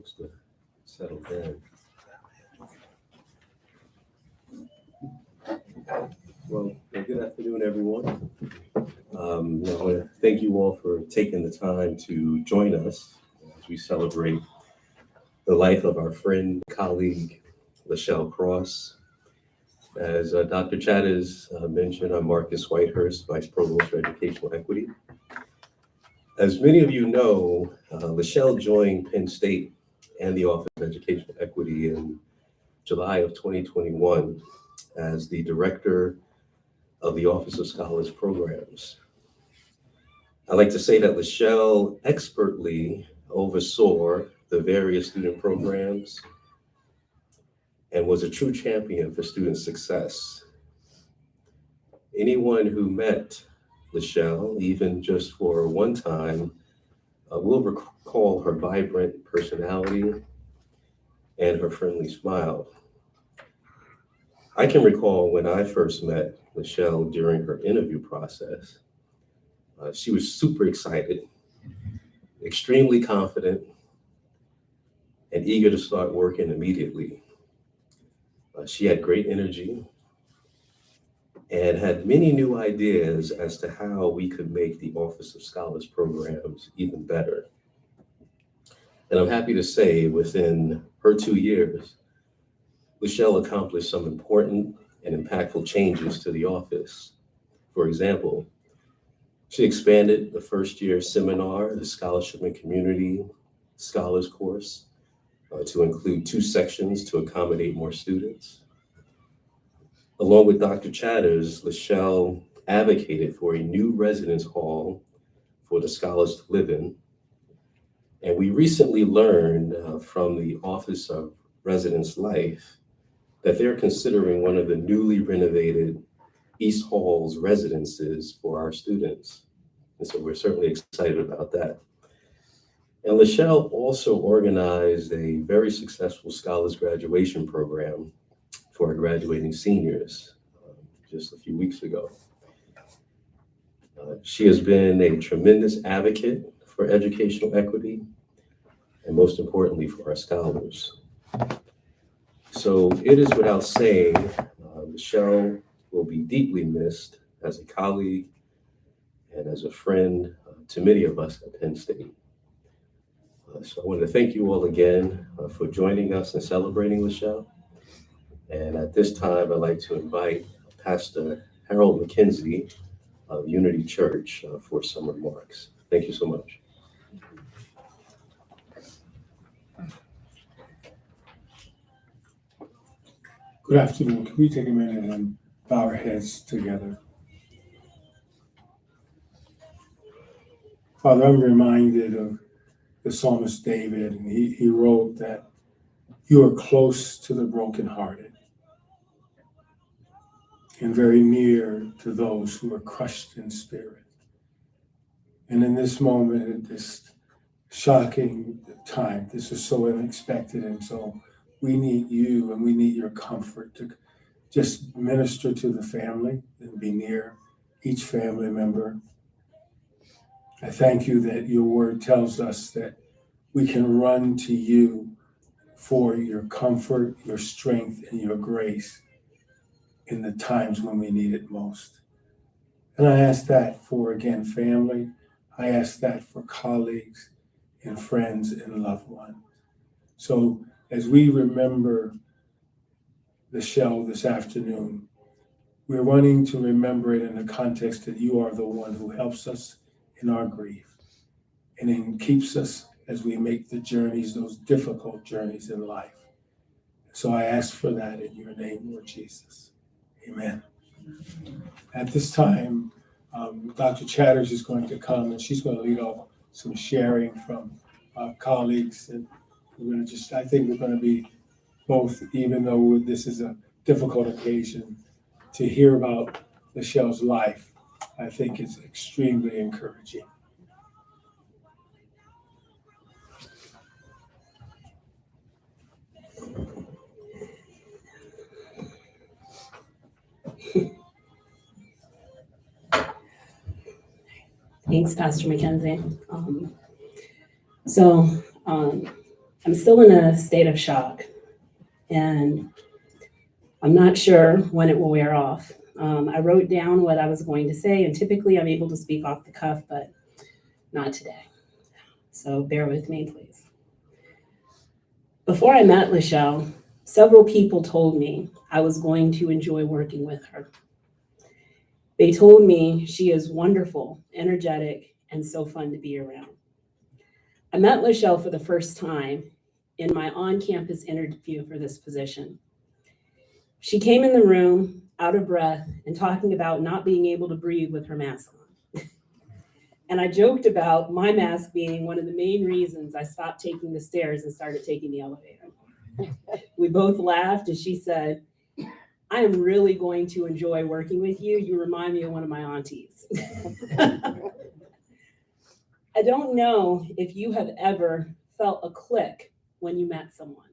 folks to settle in. Well, good afternoon, everyone. I want to thank you all for taking the time to join us as we celebrate the life of our friend, colleague, LaShelle Cross. As Dr. Chatters mentioned, I'm Marcus Whitehurst, Vice Provost for Educational Equity. As many of you know, LaShelle joined Penn State and the Office of Educational Equity in July of 2021 as the Director of the Office of Scholars Programs. I like to say that LaShelle expertly oversaw the various student programs and was a true champion for student success. Anyone who met LaShelle, even just for one time, will recall her vibrant personality and her friendly smile. I can recall when I first met LaShelle during her interview process. She was super excited, extremely confident, and eager to start working immediately. She had great energy and had many new ideas as to how we could make the Office of Scholars Programs even better. And I'm happy to say within her 2 years, LaShelle accomplished some important and impactful changes to the office. For example, she expanded the first year seminar, the Scholarship and Community Scholars course, to include 2 sections to accommodate more students. Along with Dr. Chatters, LaShelle advocated for a new residence hall for the scholars to live in. And we recently learned from the Office of Residence Life that they're considering one of the newly renovated East Hall's residences for our students. And so we're certainly excited about that. And LaShelle also organized a very successful scholars graduation program for our graduating seniors just a few weeks ago. She has been a tremendous advocate for educational equity and most importantly for our scholars. So it is without saying, LaShelle will be deeply missed as a colleague and as a friend to many of us at Penn State. So I want to thank you all again for joining us and celebrating LaShelle. And at this time, I'd like to invite Pastor Harold McKenzie of Unity Church for some remarks. Thank you so much. Good afternoon. Can we take a minute and bow our heads together? Father, I'm reminded of the psalmist David, and he wrote that you are close to the brokenhearted and very near to those who are crushed in spirit. And in this moment, at this shocking time, this is so unexpected, and so we need you and we need your comfort to just minister to the family and be near each family member. I thank you that your word tells us that we can run to you for your comfort, your strength, and your grace in the times when we need it most. And I ask that for, again, family. I ask that for colleagues and friends and loved ones. So as we remember LaShelle this afternoon, we're wanting to remember it in the context that you are the one who helps us in our grief and then keeps us as we make the journeys, those difficult journeys in life. So I ask for that in your name, Lord Jesus. Amen. At this time, Dr. Chatters is going to come and she's going to lead off some sharing from colleagues. And we're going to I think we're going to be both, even though this is a difficult occasion, to hear about LaShelle's life, I think is extremely encouraging. Thanks, Pastor McKenzie. I'm still in a state of shock, and I'm not sure when it will wear off. I wrote down what I was going to say, and typically I'm able to speak off the cuff, but not today. So bear with me, please. Before I met LaShelle, several people told me I was going to enjoy working with her. They told me she is wonderful, energetic, and so fun to be around. I met LaShelle for the first time in my on-campus interview for this position. She came in the room out of breath and talking about not being able to breathe with her mask on. And I joked about my mask being one of the main reasons I stopped taking the stairs and started taking the elevator. We both laughed as she said, "I am really going to enjoy working with you. You remind me of one of my aunties." I don't know if you have ever felt a click when you met someone.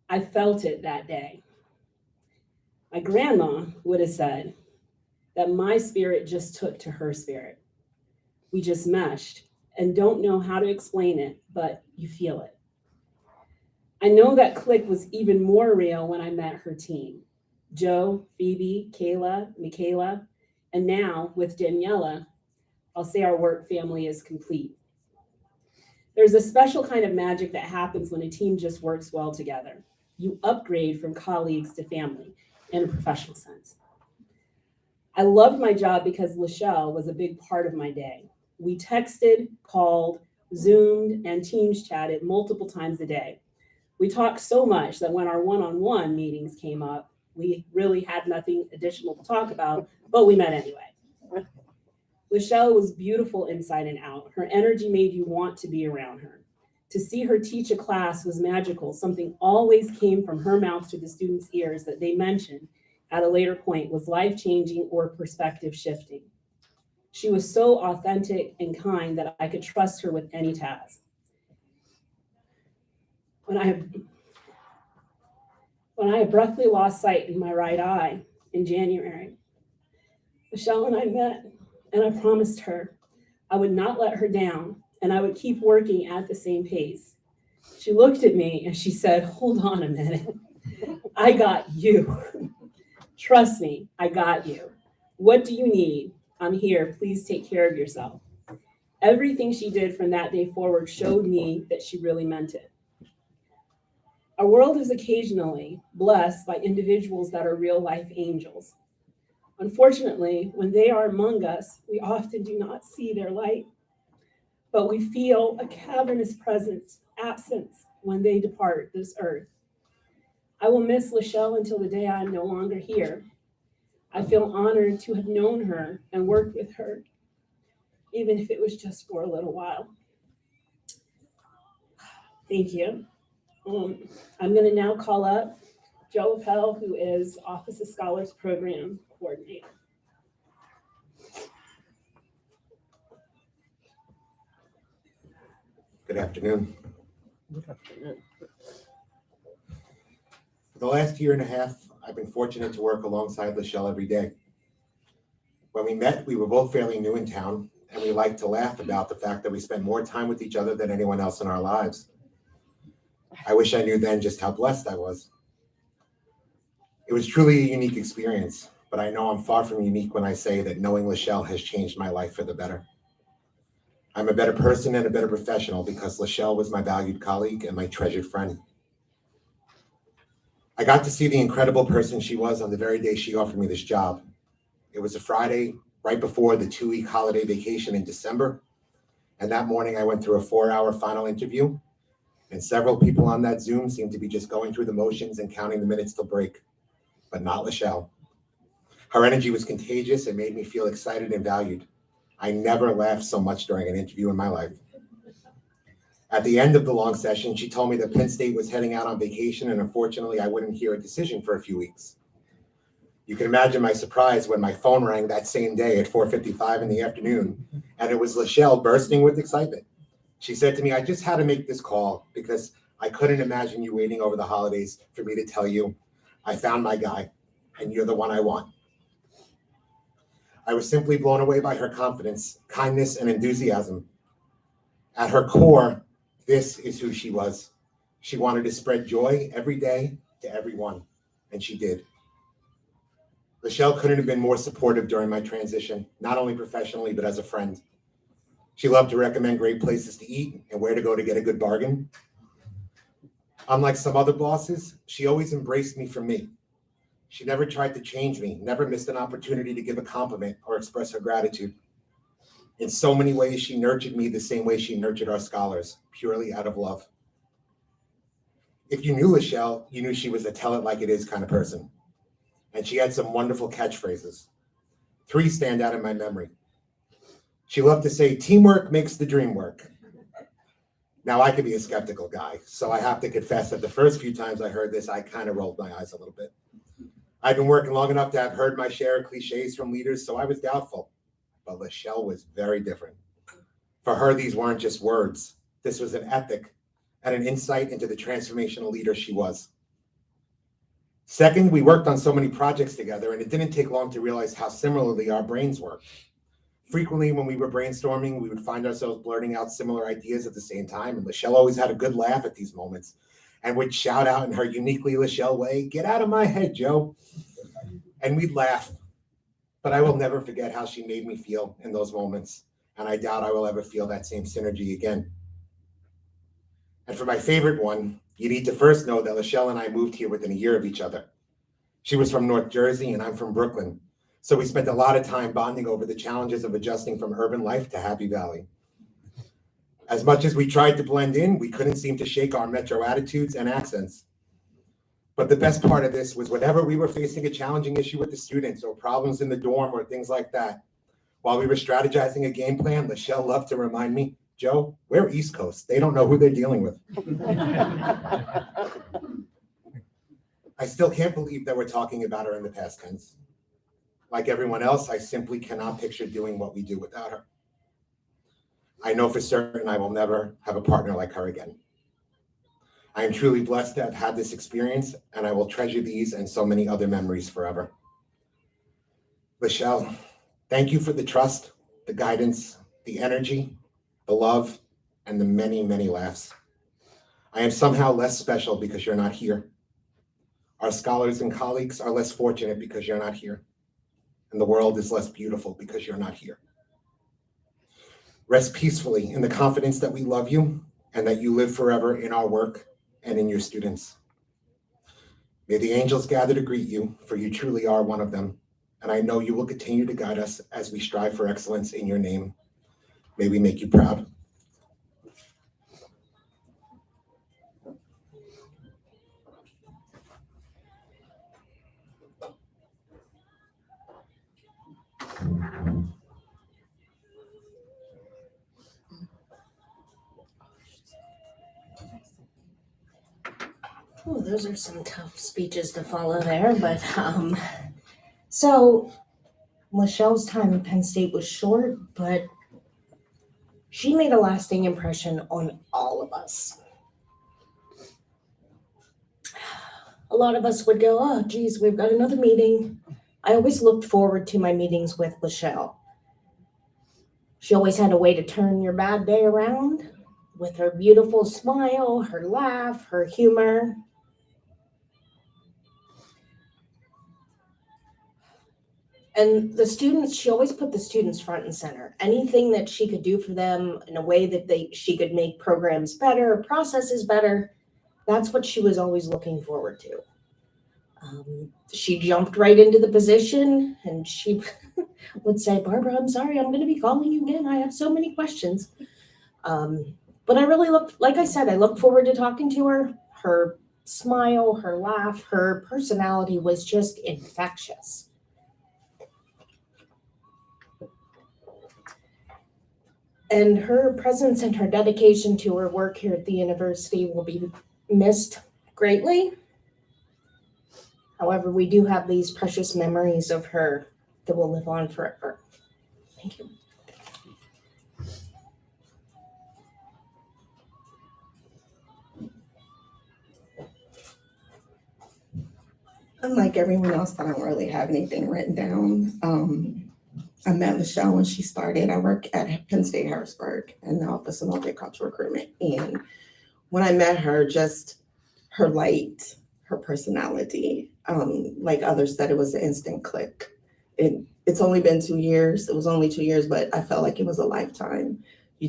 I felt it that day. My grandma would have said that my spirit just took to her spirit. We just meshed and don't know how to explain it, but you feel it. I know that click was even more real when I met her team. Joe, Phoebe, Kayla, Michaela, and now with Daniela, I'll say our work family is complete. There's a special kind of magic that happens when a team just works well together. You upgrade from colleagues to family in a professional sense. I loved my job because LaShelle was a big part of my day. We texted, called, Zoomed, and Teams chatted multiple times a day. We talked so much that when our one-on-one meetings came up, we really had nothing additional to talk about, but we met anyway. LaShelle was beautiful inside and out. Her energy made you want to be around her. To see her teach a class was magical. Something always came from her mouth to the students' ears that they mentioned at a later point was life-changing or perspective shifting. She was so authentic and kind that I could trust her with any task. When I abruptly lost sight in my right eye in January, LaShelle and I met, and I promised her I would not let her down and I would keep working at the same pace. She looked at me and she said, "Hold on a minute. I got you. Trust me, I got you. What do you need? I'm here. Please take care of yourself." Everything she did from that day forward showed me that she really meant it. Our world is occasionally blessed by individuals that are real life angels. Unfortunately, when they are among us, we often do not see their light, but we feel a cavernous absence when they depart this earth. I will miss LaShelle until the day I am no longer here. I feel honored to have known her and worked with her, even if it was just for a little while. Thank you. I'm going to now call up Joe Appel, who is Office of Scholars Program Coordinator. Good afternoon. Good afternoon. For the last year and a half, I've been fortunate to work alongside LaShelle every day. When we met, we were both fairly new in town, and we liked to laugh about the fact that we spent more time with each other than anyone else in our lives. I wish I knew then just how blessed I was. It was truly a unique experience, but I know I'm far from unique when I say that knowing LaShelle has changed my life for the better. I'm a better person and a better professional because LaShelle was my valued colleague and my treasured friend. I got to see the incredible person she was on the very day she offered me this job. It was a Friday right before the 2-week holiday vacation in December. And that morning I went through a 4-hour final interview, and several people on that Zoom seemed to be just going through the motions and counting the minutes till break, but not LaShelle. Her energy was contagious and made me feel excited and valued. I never laughed so much during an interview in my life. At the end of the long session, she told me that Penn State was heading out on vacation, and unfortunately, I wouldn't hear a decision for a few weeks. You can imagine my surprise when my phone rang that same day at 4:55 in the afternoon, and it was LaShelle bursting with excitement. She said to me, "I just had to make this call because I couldn't imagine you waiting over the holidays for me to tell you I found my guy, and you're the one I want." I was simply blown away by her confidence, kindness, and enthusiasm. At her core, this is who she was. She wanted to spread joy every day to everyone, and she did. LaShelle couldn't have been more supportive during my transition, not only professionally, but as a friend. She loved to recommend great places to eat and where to go to get a good bargain. Unlike some other bosses, she always embraced me for me. She never tried to change me, never missed an opportunity to give a compliment or express her gratitude. In so many ways, she nurtured me the same way she nurtured our scholars, purely out of love. If you knew LaShelle, you knew she was a tell it like it is kind of person. And she had some wonderful catchphrases. 3 stand out in my memory. She loved to say, teamwork makes the dream work. Now, I could be a skeptical guy, so I have to confess that the first few times I heard this, I kind of rolled my eyes a little bit. I've been working long enough to have heard my share of cliches from leaders, so I was doubtful. But LaShelle was very different. For her, these weren't just words. This was an ethic and an insight into the transformational leader she was. Second, we worked on so many projects together, and it didn't take long to realize how similarly our brains work. Frequently, when we were brainstorming, we would find ourselves blurting out similar ideas at the same time, and LaShelle always had a good laugh at these moments and would shout out in her uniquely LaShelle way, "Get out of my head, Joe." And we'd laugh. But I will never forget how she made me feel in those moments, and I doubt I will ever feel that same synergy again. And for my favorite one, you need to first know that LaShelle and I moved here within a year of each other. She was from North Jersey and I'm from Brooklyn. So we spent a lot of time bonding over the challenges of adjusting from urban life to Happy Valley. As much as we tried to blend in, we couldn't seem to shake our metro attitudes and accents. But the best part of this was whenever we were facing a challenging issue with the students or problems in the dorm or things like that, while we were strategizing a game plan, LaShelle loved to remind me, "Joe, we're East Coast. They don't know who they're dealing with." I still can't believe that we're talking about her in the past tense. Like everyone else, I simply cannot picture doing what we do without her. I know for certain I will never have a partner like her again. I am truly blessed to have had this experience, and I will treasure these and so many other memories forever. LaShelle, thank you for the trust, the guidance, the energy, the love, and the many, many laughs. I am somehow less special because you're not here. Our scholars and colleagues are less fortunate because you're not here. And the world is less beautiful because you're not here. Rest peacefully in the confidence that we love you and that you live forever in our work and in your students. May the angels gather to greet you, for you truly are one of them. And I know you will continue to guide us as we strive for excellence in your name. May we make you proud. Oh, those are some tough speeches to follow there, but so LaShelle's time at Penn State was short, but she made a lasting impression on all of us. A lot of us would go, "Oh, geez, we've got another meeting." I always looked forward to my meetings with LaShelle. She always had a way to turn your bad day around with her beautiful smile, her laugh, her humor. And the students, she always put the students front and center. Anything that she could do for them in a way that she could make programs better, processes better, that's what she was always looking forward to. She jumped right into the position and she would say, "Barbara, I'm sorry, I'm going to be calling you again. I have so many questions." But I really like I said, I look forward to talking to her. Her smile, her laugh, her personality was just infectious. And her presence and her dedication to her work here at the university will be missed greatly. However, we do have these precious memories of her that will live on forever. Thank you. Unlike everyone else, I don't really have anything written down. I met LaShelle when she started. I work at Penn State Harrisburg in the Office of Multicultural Recruitment. And when I met her, just her light, her personality, like others said, it was an instant click. It's only been 2 years. It was only 2 years, but I felt like it was a lifetime. She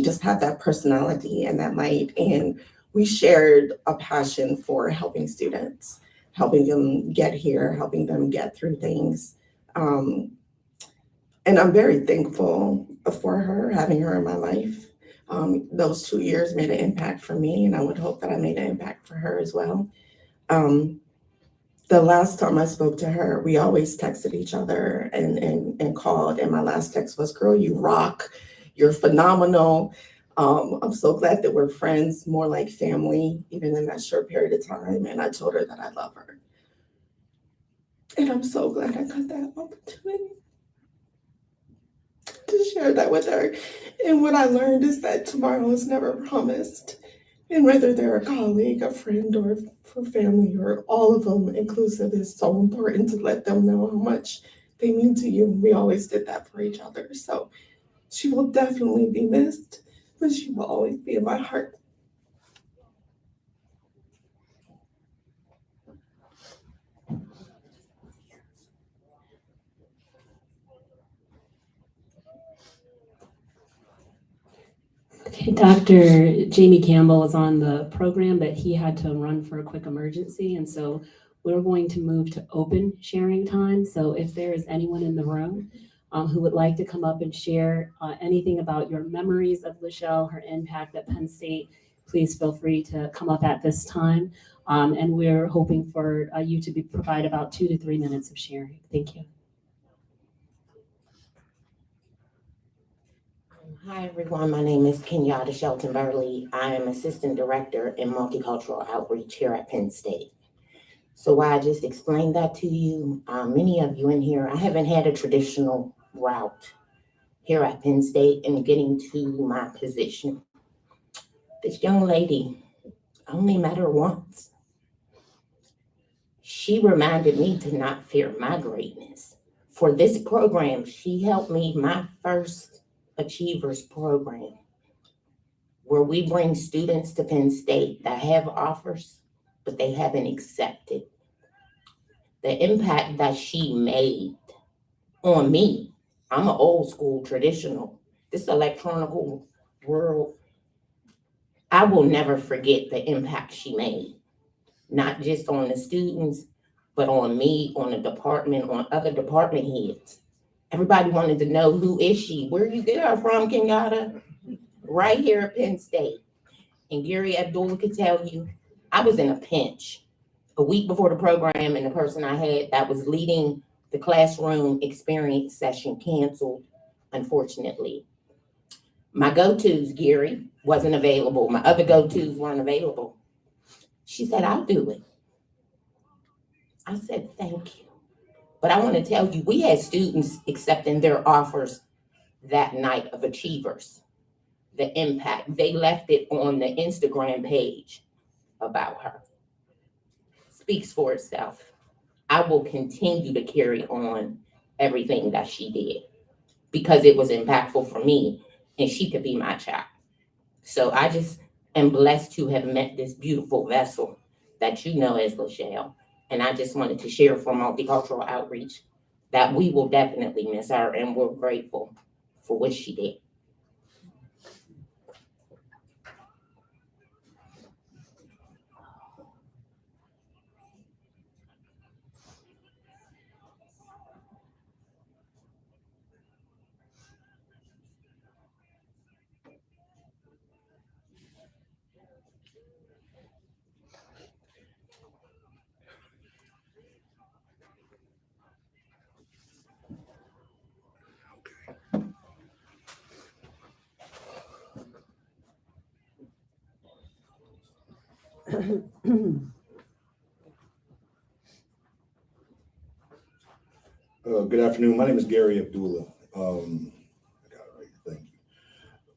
just had that personality and that light, and we shared a passion for helping students, helping them get here, helping them get through things. And I'm very thankful for her, having her in my life. Those 2 years made an impact for me, and I would hope that I made an impact for her as well. The last time I spoke to her, we always texted each other and called. And my last text was, "Girl, you rock. You're phenomenal. I'm so glad that we're friends, more like family, even in that short period of time." And I told her that I love her. And I'm so glad I got that opportunity to share that with her. And what I learned is that tomorrow is never promised. And whether they're a colleague, a friend, or for family, or all of them inclusive, is so important to let them know how much they mean to you. We always did that for each other. So she will definitely be missed, but she will always be in my heart. Okay, Dr. Jamie Campbell is on the program, but he had to run for a quick emergency. And so we're going to move to open sharing time. So if there is anyone in the room who would like to come up and share anything about your memories of LaShelle, her impact at Penn State, please feel free to come up at this time. And we're hoping for you to provide about 2 to 3 minutes of sharing. Thank you. Hi, everyone. My name is Kenyatta Shelton Burley. I am Assistant Director in Multicultural Outreach here at Penn State. So while I just explained that to you, many of you in here, I haven't had a traditional route here at Penn State in getting to my position. This young lady, I only met her once. She reminded me to not fear my greatness. For this program, she helped me my first Achievers program, where we bring students to Penn State that have offers, but they haven't accepted. The impact that she made on me, I'm an old school traditional, this electronic world, I will never forget the impact she made, not just on the students, but on me, on the department, on other department heads. Everybody wanted to know, who is she? Where you get her from, Kenyatta? Right here at Penn State. And Gary Abdullah could tell you, I was in a pinch a week before the program, and the person I had that was leading the classroom experience session canceled, unfortunately. My go-tos, Gary, wasn't available. My other go-tos weren't available. She said, "I'll do it." I said, "Thank you." But I want to tell you, we had students accepting their offers that night of Achievers. The impact, they left it on the Instagram page about her. Speaks for itself. I will continue to carry on everything that she did because it was impactful for me, and she could be my child. So I just am blessed to have met this beautiful vessel that you know as LaShelle. And I just wanted to share for Multicultural Outreach that we will definitely miss her, and we're grateful for what she did. Good afternoon. My name is Gary Abdullah. Thank you.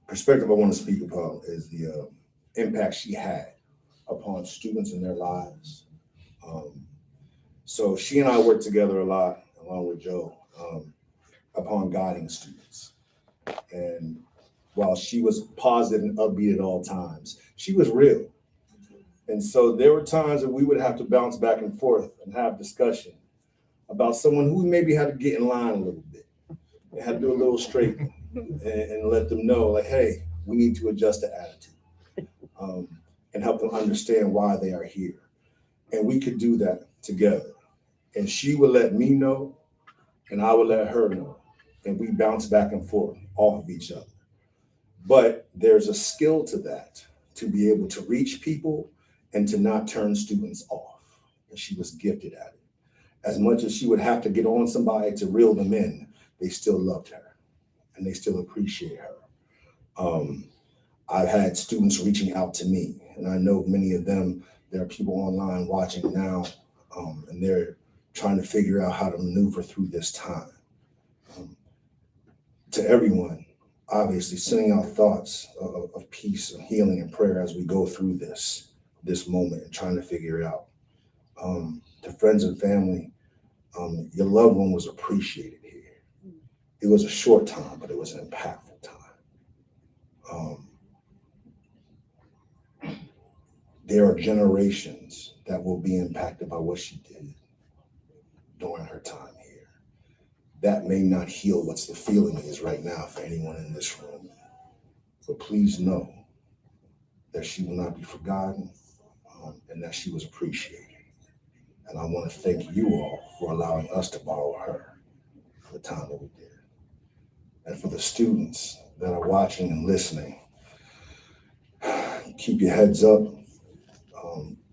Perspective I want to speak about is the impact she had upon students in their lives. So she and I worked together a lot, along with Joe, upon guiding students. And while she was positive and upbeat at all times, she was real. And so there were times that we would have to bounce back and forth and have discussion about someone who we maybe had to get in line a little bit and had to do a little straightening and let them know, like, hey, we need to adjust the attitude, and help them understand why they are here. And we could do that together. And she would let me know, and I would let her know. And we bounce back and forth off of each other. But there's a skill to that, to be able to reach people and to not turn students off. And she was gifted at it. As much as she would have to get on somebody to reel them in, they still loved her and they still appreciate her. I've had students reaching out to me, and I know many of them, there are people online watching now, and they're trying to figure out how to maneuver through this time. To everyone, obviously, sending out thoughts of peace and healing and prayer as we go through this moment and trying to figure it out. To friends and family, your loved one was appreciated here. It was a short time, but it was an impactful time. There are generations that will be impacted by what she did during her time here. That may not heal what's the feeling is right now for anyone in this room. But please know that she will not be forgotten, and that she was appreciated. And I want to thank you all for allowing us to borrow her for the time that we did. And for the students that are watching and listening, keep your heads up.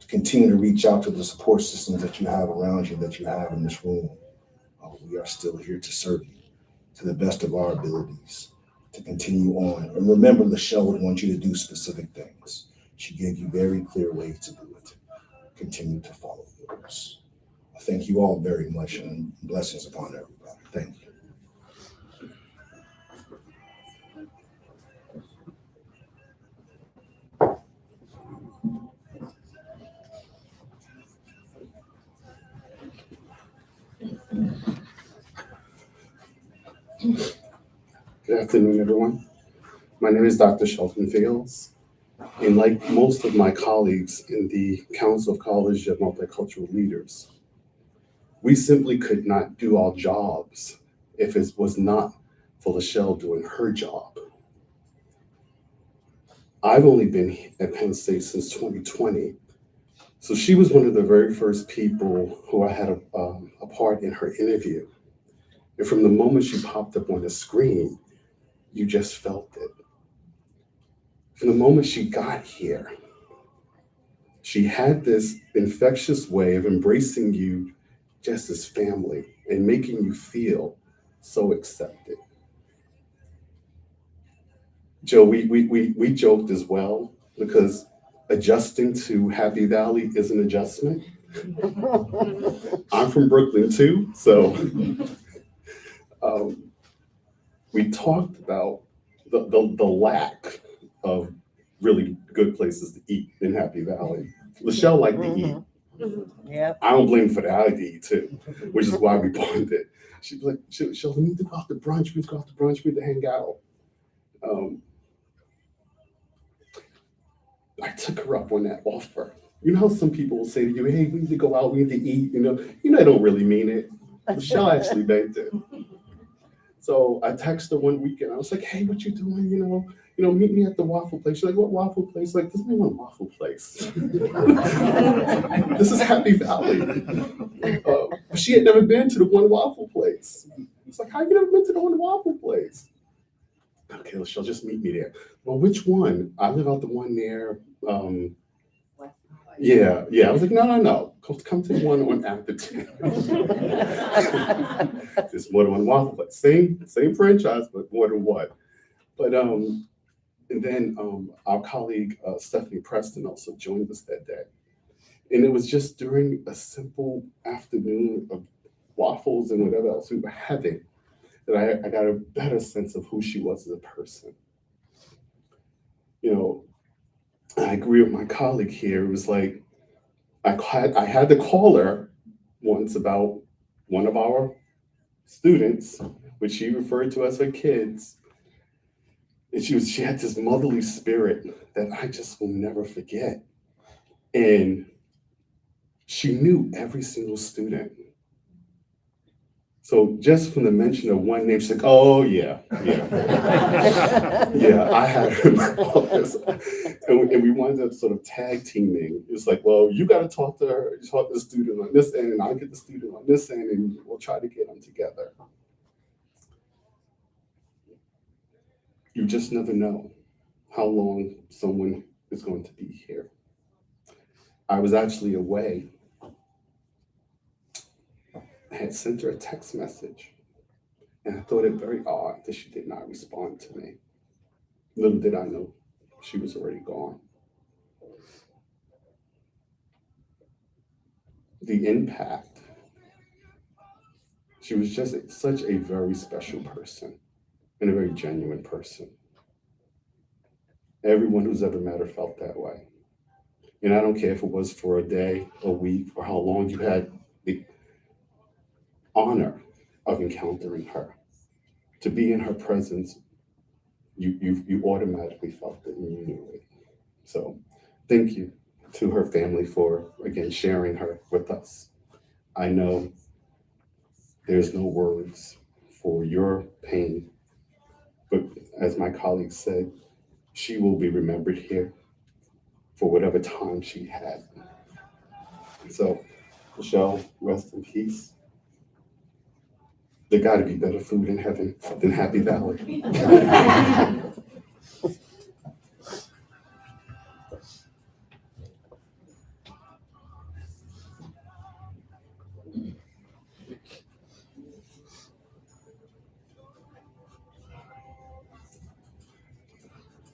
Continue to reach out to the support systems that you have around you, that you have in this room. We are still here to serve you to the best of our abilities, to continue on. And remember, LaShelle would want you to do specific things. She gave you very clear ways to do it. Continue to follow those. Thank you all very much, and blessings upon everybody. Thank you. Good afternoon, everyone. My name is Dr. Shelton Fields, and like most of my colleagues in the Council of College of Multicultural Leaders, we simply could not do our jobs if it was not for LaShelle doing her job. I've only been at Penn State since 2020, so she was one of the very first people who I had a part in her interview. And from the moment she popped up on the screen, you just felt it. From the moment she got here, she had this infectious way of embracing you just as family and making you feel so accepted. Joe, we joked as well, because adjusting to Happy Valley is an adjustment. I'm from Brooklyn too, so we talked about the lack of really good places to eat in Happy Valley. LaShelle liked to eat. Yeah. I don't blame her for that. I like to eat too, which is why we bonded. She'd be like, "She'll we need to go out to brunch. We need to go out to brunch. We need to hang out." I took her up on that offer. You know how some people will say to you, "Hey, we need to go out. We need to eat." I don't really mean it. LaShelle actually meant it. So I texted her one weekend. I was like, "Hey, what you doing? Meet me at the waffle place." She's like, "What waffle place?" Like, there's only one waffle place. This is Happy Valley. But she had never been to the one waffle place. It's like, "How you never been to the one waffle place?" Okay, LaShelle, just meet me there. Well, which one? I live out the one near. Yeah. I was like, no. Come to the one on Atherton. There's more than one waffle place. Same franchise, but more than one. But and then our colleague Stephanie Preston also joined us that day, and it was just during a simple afternoon of waffles and whatever else we were having that I got a better sense of who she was as a person. I agree with my colleague here. It was like I had to call her once about one of our students, which she referred to as her kids. And she had this motherly spirit that I just will never forget. And she knew every single student. So just from the mention of one name, she's like, oh yeah. Yeah, I had her in my office. And we wound up sort of tag teaming. It's like, well, you got to talk to her, talk to the student on this end, and I'll get the student on this end, and we'll try to get them together. You just never know how long someone is going to be here. I was actually away. I had sent her a text message, and I thought it very odd that she did not respond to me. Little did I know she was already gone. The impact. She was just such a very special person and a very genuine person. Everyone who's ever met her felt that way. And I don't care if it was for a day, a week, or how long you had the honor of encountering her. To be in her presence, you automatically felt it and you knew it. So thank you to her family for, again, sharing her with us. I know there's no words for your pain, but as my colleague said, she will be remembered here for whatever time she had. So, LaShelle, rest in peace. There gotta be better food in heaven than Happy Valley.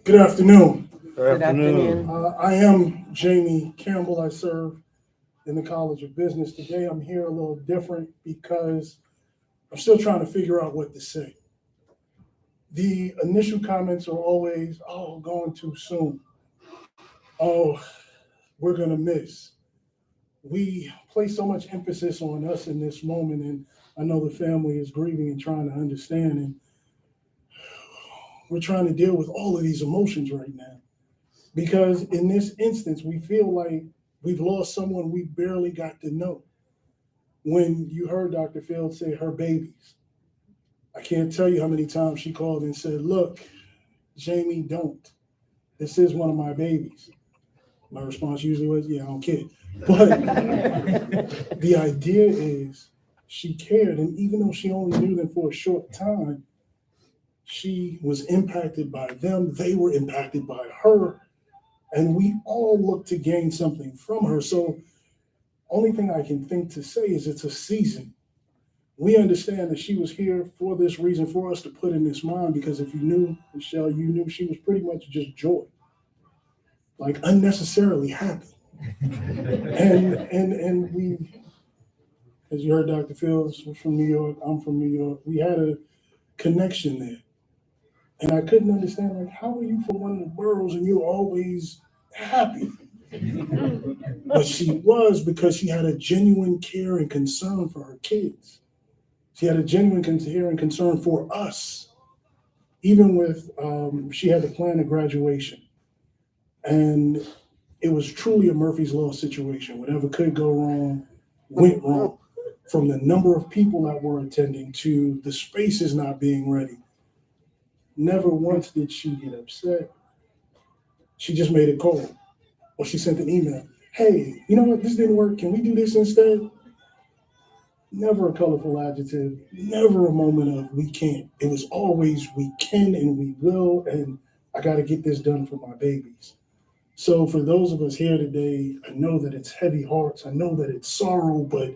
Good afternoon. Good afternoon. I am Jamie Campbell. I serve in the College of Business. Today I'm here a little different because I'm still trying to figure out what to say. The initial comments are always, oh, going too soon. Oh, we're gonna miss. We place so much emphasis on us in this moment, and I know the family is grieving and trying to understand, and we're trying to deal with all of these emotions right now. Because in this instance, we feel like we've lost someone we barely got to know. When you heard Dr. Fields say her babies, I can't tell you how many times she called and said, look, Jamie, don't. This is one of my babies. My response usually was, yeah, I don't care. But the idea is she cared. And even though she only knew them for a short time, she was impacted by them. They were impacted by her. And we all look to gain something from her. So only thing I can think to say is it's a season. We understand that she was here for this reason, for us to put in this mind, because if you knew LaShelle, you knew she was pretty much just joy, like unnecessarily happy. and we, as you heard, Dr. Fields was from New York, I'm from New York. We had a connection there. And I couldn't understand, like, how are you from one of the boroughs and you're always happy? But she was, because she had a genuine care and concern for her kids. She had a genuine care and concern for us. Even with, she had to plan a graduation. And it was truly a Murphy's Law situation. Whatever could go wrong, went wrong. From the number of people that were attending to the spaces not being ready. Never once did she get upset. She just made a call, or she sent an email. Hey, you know what? This didn't work. Can we do this instead? Never a colorful adjective. Never a moment of we can't. It was always we can and we will, and I got to get this done for my babies. So for those of us here today, I know that it's heavy hearts. I know that it's sorrow, but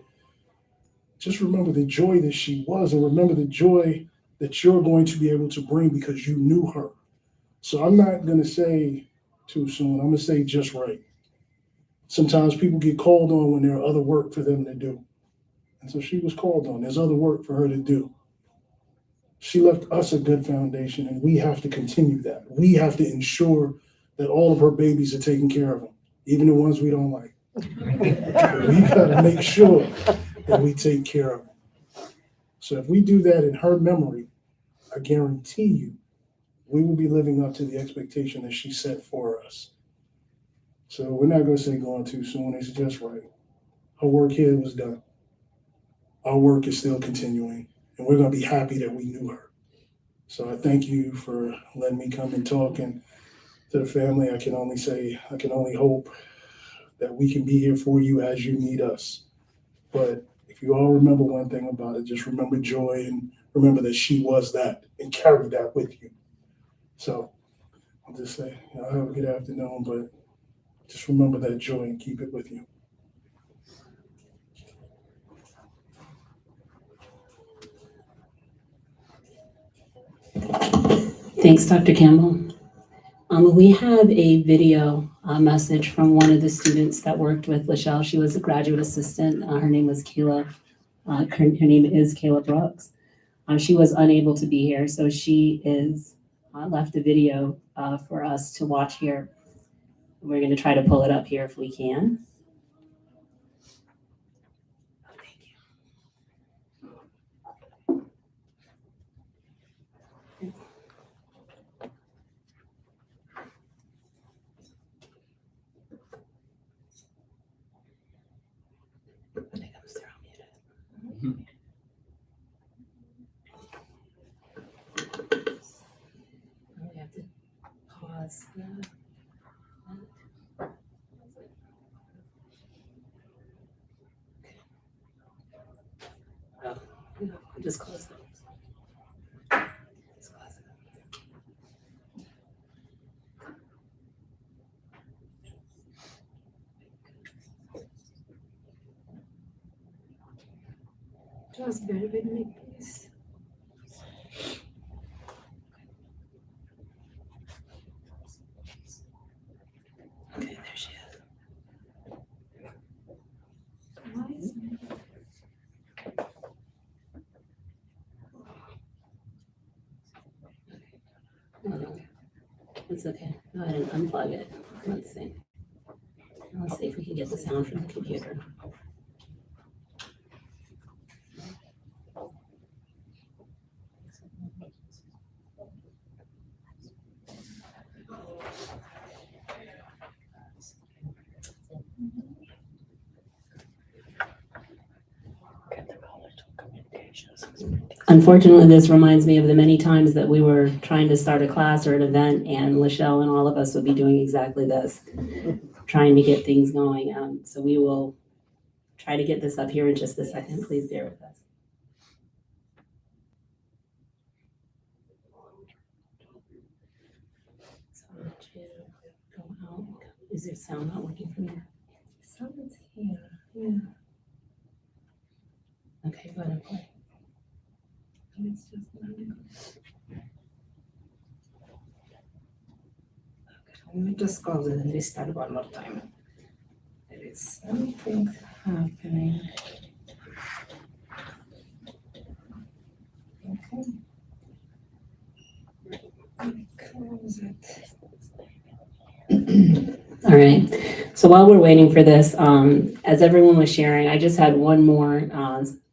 just remember the joy that she was, and remember the joy that you're going to be able to bring because you knew her. So I'm not going to say too soon. I'm going to say just right. Sometimes people get called on when there are other work for them to do. And so she was called on. There's other work for her to do. She left us a good foundation, and we have to continue that. We have to ensure that all of her babies are taken care of them, even the ones we don't like. We got to make sure that we take care of them. So if we do that in her memory, I guarantee you, we will be living up to the expectation that she set for us. So we're not going to say gone too soon. It's just right. Her work here was done. Our work is still continuing, and we're going to be happy that we knew her. So I thank you for letting me come and talk. And to the family, I can only hope that we can be here for you as you need us. But if you all remember one thing about it, just remember joy and remember that she was that and carry that with you. So I'll just say, have a good afternoon, but just remember that joy and keep it with you. Thanks, Dr. Campbell. We have a video message from one of the students that worked with LaShelle. She was a graduate assistant. Her name was Kayla. Her name is Kayla Brooks. She was unable to be here, so she is left a video for us to watch here. We're going to try to pull it up here if we can. We have to pause. Oh, no, just close it. Just close it. Just very, very make this. Okay, there she is. No, it's okay. Go ahead and unplug it. Let's see. Let's see if we can get the sound from the computer. Unfortunately, this reminds me of the many times that we were trying to start a class or an event, and LaShelle and all of us would be doing exactly this, trying to get things going. So we will try to get this up here in just a second. Please bear with us. So I'm going to go out. Is there sound not working from here? Sound is here. Yeah. Okay, go ahead and play. It's just okay, let me just close it and restart one more time. There is something happening. Okay. Close it. All right. So while we're waiting for this, as everyone was sharing, I just had one more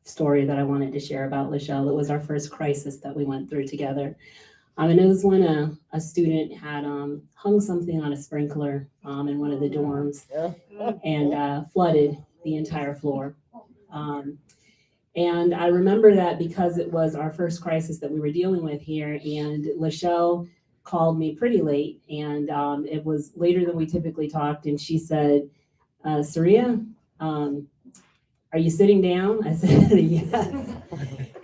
story that I wanted to share about LaShelle. It was our first crisis that we went through together. And it was when a student had hung something on a sprinkler in one of the dorms and flooded the entire floor. And I remember that because it was our first crisis that we were dealing with here, and LaShelle called me pretty late, and it was later than we typically talked, and she said, Saria, are you sitting down? I said, yes.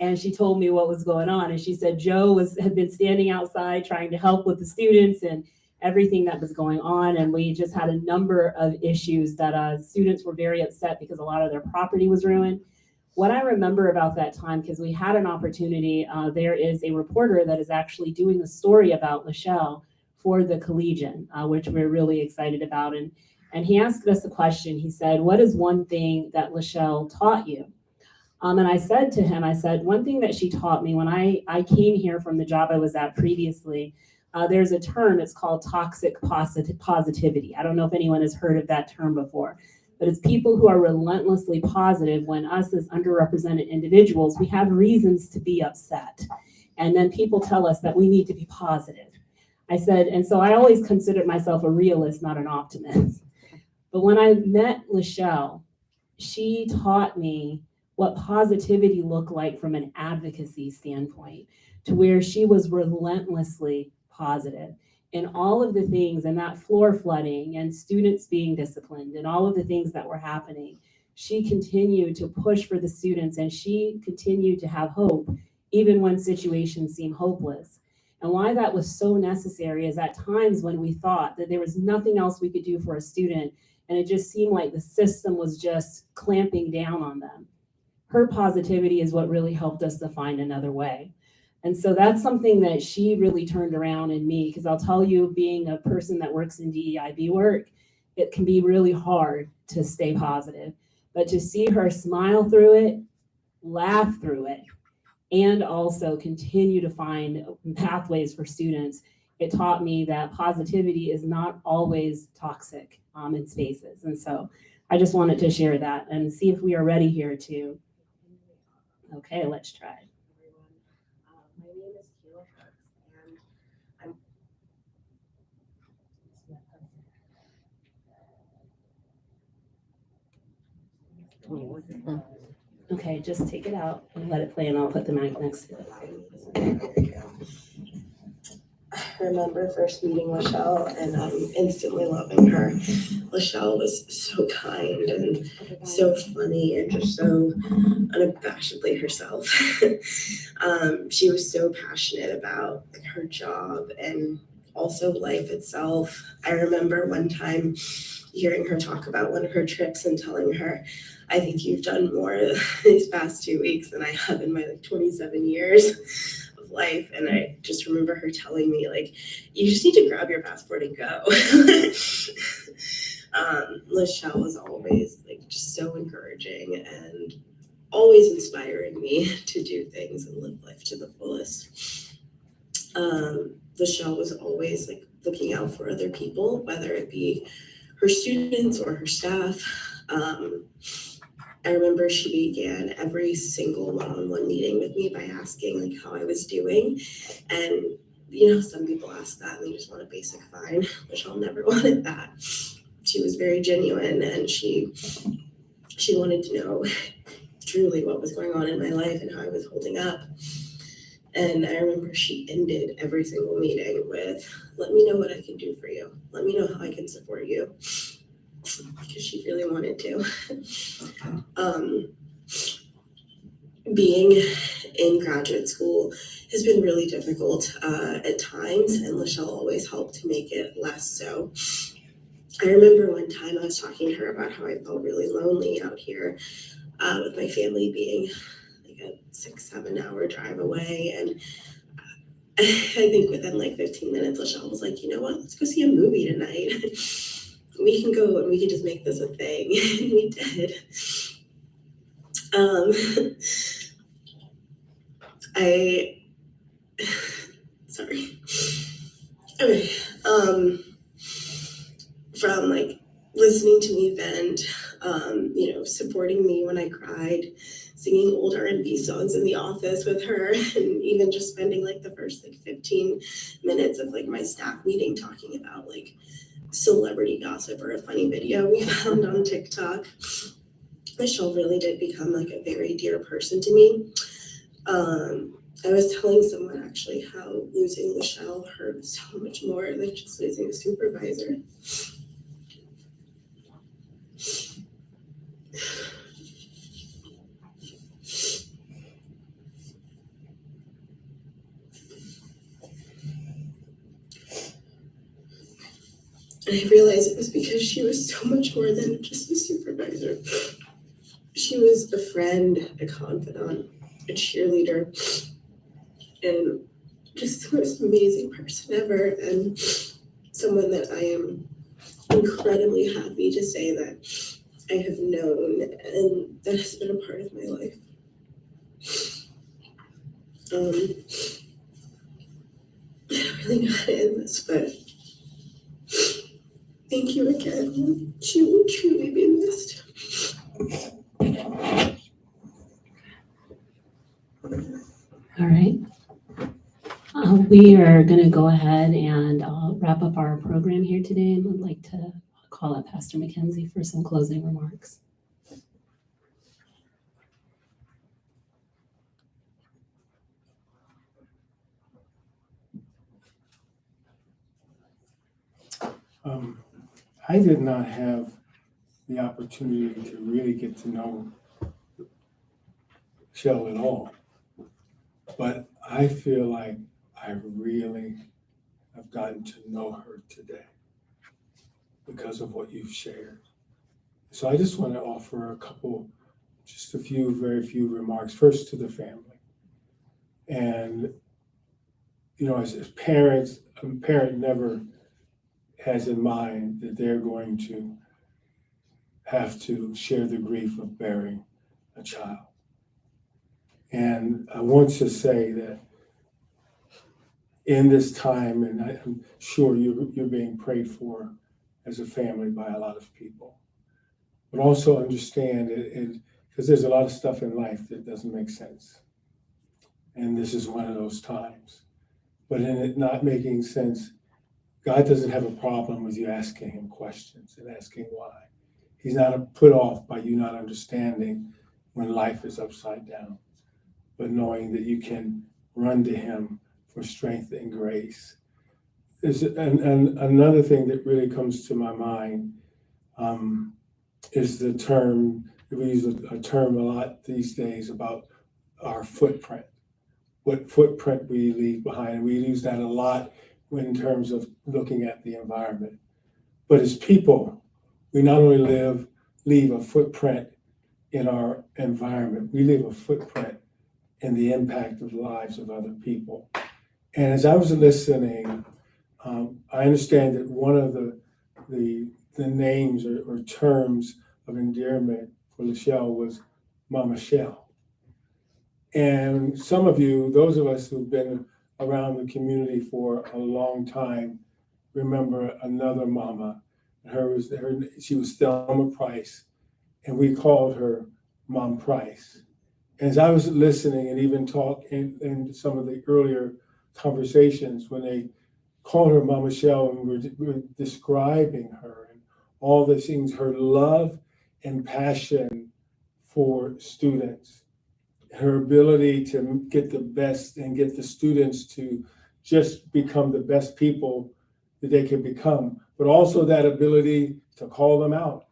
And she told me what was going on. And she said Joe had been standing outside trying to help with the students and everything that was going on. And we just had a number of issues that students were very upset because a lot of their property was ruined. What I remember about that time, because we had an opportunity, there is a reporter that is actually doing a story about LaShelle for the Collegian, which we're really excited about. And he asked us a question. He said, what is one thing that LaShelle taught you? And I said to him, I said, one thing that she taught me when I came here from the job I was at previously, there's a term, it's called toxic positivity. I don't know if anyone has heard of that term before, but it's people who are relentlessly positive when us as underrepresented individuals, we have reasons to be upset. And then people tell us that we need to be positive. I said, and so I always considered myself a realist, not an optimist. But when I met LaShelle, she taught me what positivity looked like from an advocacy standpoint, to where she was relentlessly positive in all of the things, and that floor flooding and students being disciplined and all of the things that were happening. She continued to push for the students, and she continued to have hope even when situations seemed hopeless. And why that was so necessary is at times when we thought that there was nothing else we could do for a student, and it just seemed like the system was just clamping down on them. Her positivity is what really helped us to find another way. And so that's something that she really turned around in me, because I'll tell you, being a person that works in DEIB work, it can be really hard to stay positive. But to see her smile through it, laugh through it, and also continue to find pathways for students, it taught me that positivity is not always toxic in spaces. And so I just wanted to share that and see if we are ready here to. Okay, let's try. My name is Kayla Hurts, and Okay, just take it out and let it play, and I'll put the mic next to it. I remember first meeting LaShelle and instantly loving her. LaShelle was so kind and so funny and just so unabashedly herself. She was so passionate about her job and also life itself. I remember one time hearing her talk about one of her trips and telling her, I think you've done more these past 2 weeks than I have in my 27 years of life. And I just remember her telling me, like, you just need to grab your passport and go. LaShelle was always just so encouraging and always inspiring me to do things and live life to the fullest. LaShelle was always looking out for other people, whether it be her students or her staff. I remember she began every single one-on-one meeting with me by asking how I was doing. And some people ask that and they just want a basic fine. LaShelle never wanted that. She was very genuine, and she wanted to know truly what was going on in my life and how I was holding up. And I remember she ended every single meeting with, let me know what I can do for you. Let me know how I can support you. Because she really wanted to. Being in graduate school has been really difficult at times, and LaShelle always helped to make it less so. I remember one time I was talking to her about how I felt really lonely out here with my family being a 6-7 hour drive away. And I think within 15 minutes, LaShelle was like, you know what, let's go see a movie tonight. We can go and we can just make this a thing. And we did. Sorry. Okay. From listening to me vent, supporting me when I cried, singing old R&B songs in the office with her, and even just spending the first 15 minutes of my staff meeting talking about celebrity gossip or a funny video we found on TikTok. LaShelle really did become a very dear person to me. I was telling someone actually how losing LaShelle hurt so much more than just losing a supervisor. And I realized it was because she was so much more than just a supervisor. She was a friend, a confidant, a cheerleader, and just the most amazing person ever, and someone that I am incredibly happy to say that I have known and that has been a part of my life. I don't really know how to end this, but thank you again. She will truly be missed. All right. We are going to go ahead and wrap up our program here today, and would like to call up Pastor Mackenzie for some closing remarks. I did not have the opportunity to really get to know LaShelle at all, but I feel like I really have gotten to know her today because of what you've shared. So I just want to offer just a few, very few remarks. First, to the family. And, as parents, a parent never has in mind that they're going to have to share the grief of bearing a child. And I want to say that in this time, and I'm sure you're being prayed for as a family by a lot of people, but also understand it because there's a lot of stuff in life that doesn't make sense. And this is one of those times. But in it not making sense, God doesn't have a problem with you asking him questions and asking why. He's not put off by you not understanding when life is upside down, but knowing that you can run to him for strength and grace. And another thing that really comes to my mind is the term, we use a term a lot these days about our footprint, what footprint we leave behind. We use that a lot in terms of looking at the environment. But as people, we not only leave a footprint in our environment, we leave a footprint in the impact of the lives of other people. And as I was listening, I understand that one of the names or terms of endearment for LaShelle was Mama Shell. And some of you, those of us who've been around the community for a long time, remember another mama. She was Thelma Price, and we called her Mom Price. As I was listening and even talk in some of the earlier conversations when they called her Mama Shell and were describing her and all the things, her love and passion for students, her ability to get the best and get the students to just become the best people that they can become, but also that ability to call them out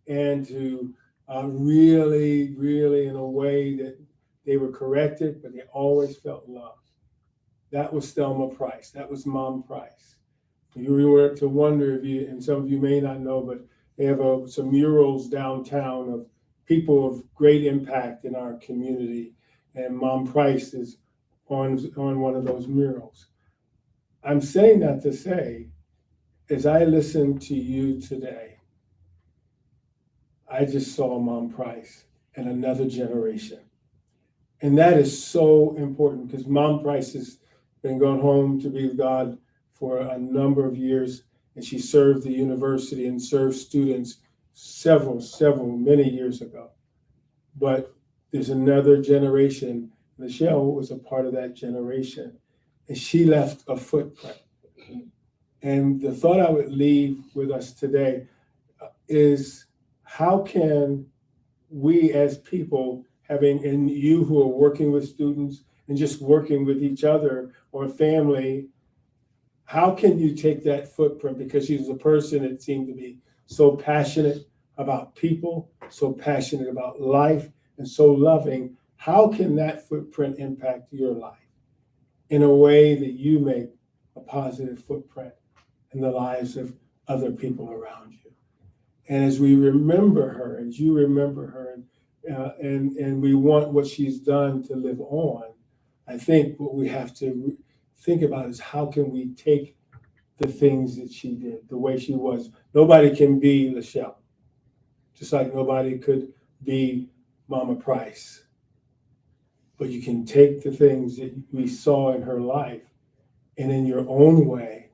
and to really, really in a way that they were corrected, but they always felt loved. That was Thelma Price. That was Mom Price. You were to wonder and some of you may not know, but they have some murals downtown of people of great impact in our community. And Mom Price is on one of those murals. I'm saying that to say, as I listen to you today, I just saw Mom Price and another generation. And that is so important because Mom Price has been going home to be with God for a number of years, and she served the university and served students many years ago. But there's another generation. LaShelle was a part of that generation, and she left a footprint. And the thought I would leave with us today is, how can we as people, and you who are working with students and just working with each other or family, how can you take that footprint? Because she was a person that seemed to be so passionate about people, so passionate about life, and so loving. How can that footprint impact your life in a way that you make a positive footprint in the lives of other people around you? And as we remember her, as you remember her, and we want what she's done to live on, I think what we have to think about is, how can we take the things that she did, the way she was. Nobody can be LaShelle, just like nobody could be Mama Price. But you can take the things that we saw in her life and in your own way,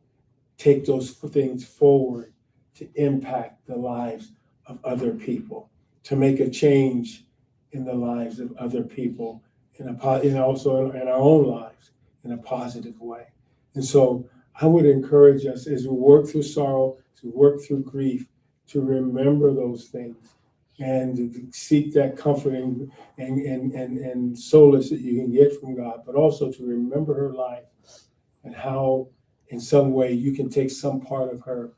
take those things forward to impact the lives of other people, to make a change in the lives of other people, and also in our own lives in a positive way. And so I would encourage us as we work through sorrow, to work through grief, to remember those things and to seek that comfort and solace that you can get from God, but also to remember her life and how in some way you can take some part of her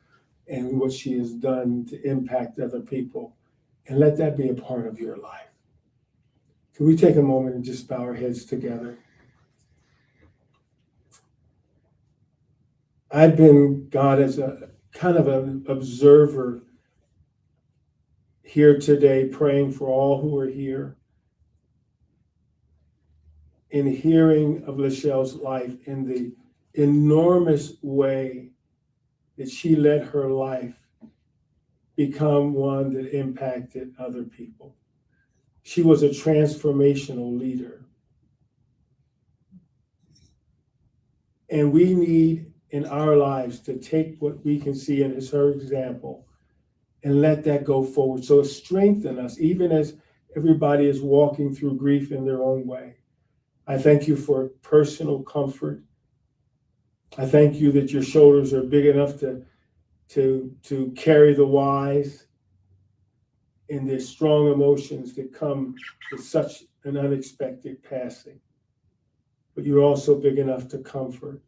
and what she has done to impact other people, and let that be a part of your life. Can we take a moment and just bow our heads together? I've been, God, as a kind of an observer here today, praying for all who are here, in hearing of LaShelle's life, in the enormous way that she let her life become one that impacted other people. She was a transformational leader. And we need in our lives to take what we can see in her example and let that go forward. So strengthen us, even as everybody is walking through grief in their own way. I thank you for personal comfort. I thank you that your shoulders are big enough to carry the wise and the strong emotions that come with such an unexpected passing. But you're also big enough to comfort.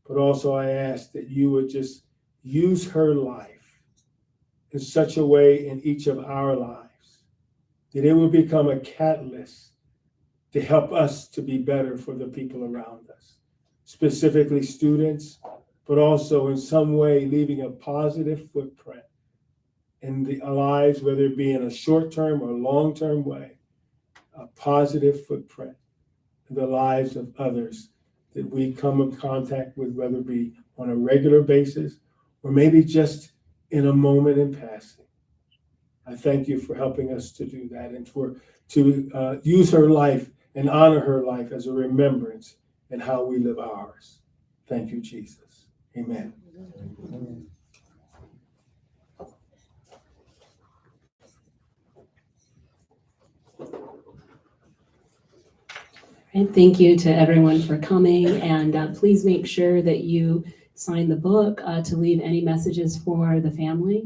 But also I ask that you would just use her life in such a way in each of our lives that it will become a catalyst to help us to be better for the people around us, specifically students, but also in some way leaving a positive footprint in the lives, whether it be in a short-term or long-term way, a positive footprint in the lives of others that we come in contact with, whether it be on a regular basis or maybe just in a moment in passing. I thank you for helping us to do that and to use her life and honor her life as a remembrance in how we live ours. Thank you, Jesus. Amen. And thank you to everyone for coming, and please make sure that you sign the book to leave any messages for the family.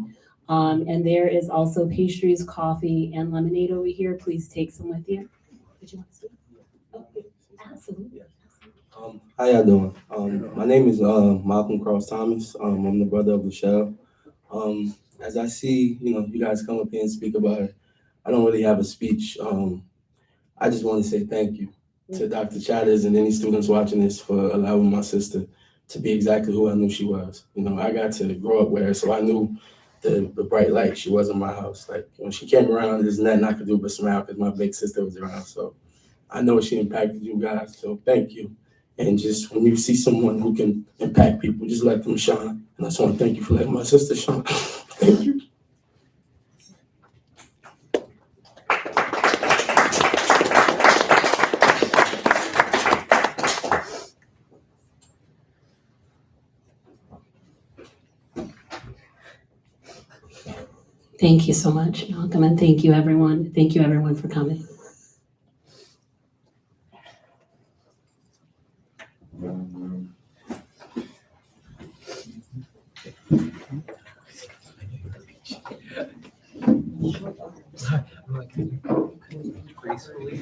And there is also pastries, coffee, and lemonade over here. Please take some with you. Did you want to speak? Oh, absolutely. How y'all doing? My name is Malcolm Cross Thomas. I'm the brother of LaShelle. As I see, you guys come up here and speak about it, I don't really have a speech. I just want to say thank you to Dr. Chatters and any students watching this for allowing my sister to be exactly who I knew she was. I got to grow up with her, so I knew the bright light she was in my house. Like when she came around, there's nothing I could do but smile because my big sister was around. So I know she impacted you guys, so thank you. And just when you see someone who can impact people, just let them shine. And I just want to thank you for letting my sister shine. Thank you. Thank you so much, Malcolm, and thank you, everyone. Thank you, everyone, for coming. I'm like, gracefully.